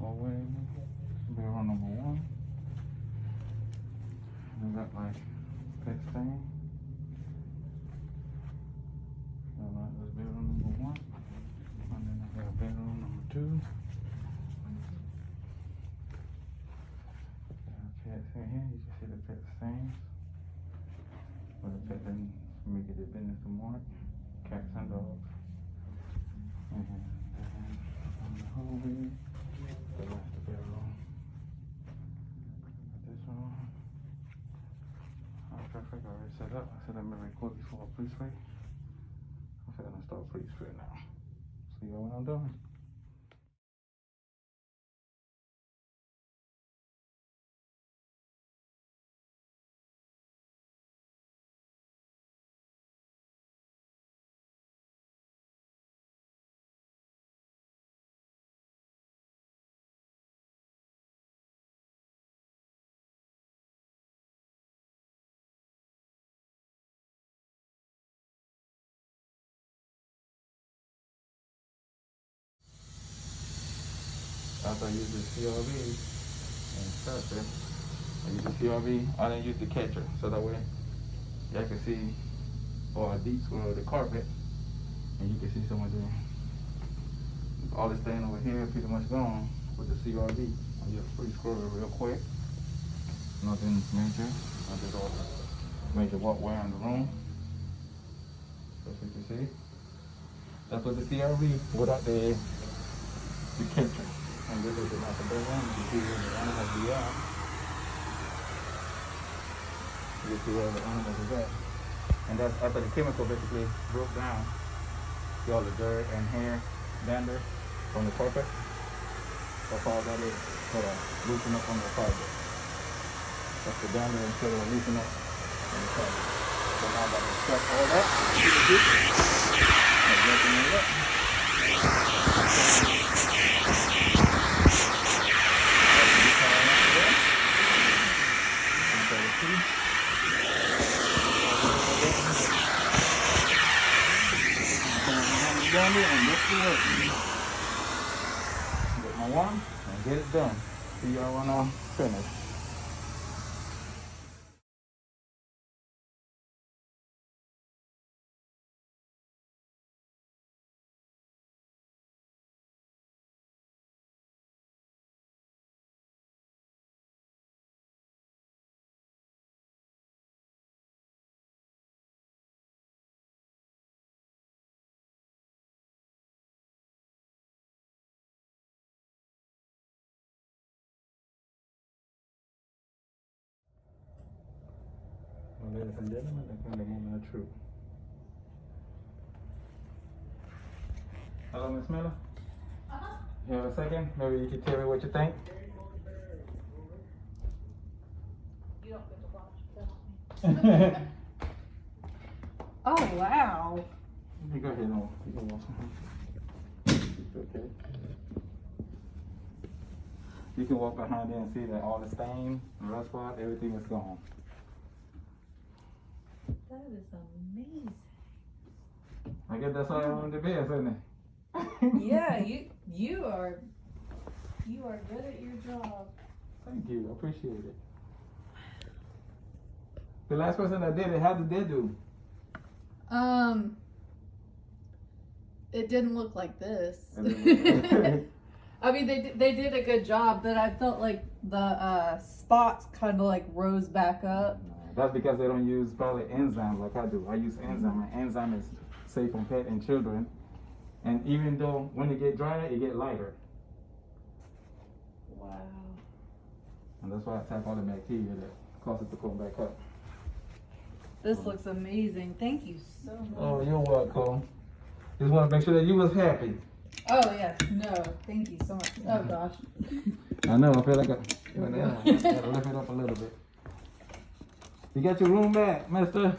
hallway, bedroom number 1. We got like pet stain. This bedroom number 1. And then I got bedroom number 2. Cats in here, you can see the pet stains. But the pet didn't make it their business to mark. Cats and dogs. And then on the hallway, the master bedroom. This one. All perfect, already set up. I said let me record before I please spray. I'm gonna start please spray now. See y'all when I'm done. After I use the CRV and stuff, I use the CRV, I didn't use the catcher, so that way y'all can see all the deep swirl of the carpet, and you can see some of the, all the stain over here pretty much gone with the CRV. I just free scrub it real quick, nothing major. I did all the major walkway in the room, as you can see. That's what the CRV without the catcher. And this is the master bedroom. You can see where the animals be at. You can see where the animals is at. And that's after the chemical basically broke down. See all the dirt and hair, dander from the carpet. That's all that is. Sort of loosen up on the carpet. That's the dander and sort of loosen up on the carpet. So now that I stuff all that, you can see and working it up. Down there and look for work. Get my one and get it done. See y'all when I'm finished. Ladies and gentlemen, that's when the moment of truth. Hello, Miss Miller? You have a second? Maybe you can tell me what you think? You don't get to watch. Oh, wow. You go ahead and you can watch some. Okay. You can walk behind there and see that all the stain, rust spot, everything is gone. That is amazing. I guess that's all I wanted to be, isn't it? Yeah, you are good at your job. Thank you, I appreciate it. The last person that did it, how did they do? It didn't look like this. I mean, they did a good job, but I felt like the spots kind of like rose back up. That's because they don't use probably enzyme like I do. I use enzyme, and enzyme is safe on pet and children. And even though when it get drier, it get lighter. Wow. And that's why I tap all the bacteria that cause it to come back up. This looks amazing. Thank you so much. Oh, you're welcome. Just want to make sure that you was happy. Oh, yes. No, thank you so much. Oh, gosh. I know, I feel like I gotta lift it up a little bit. You got your room back, mister?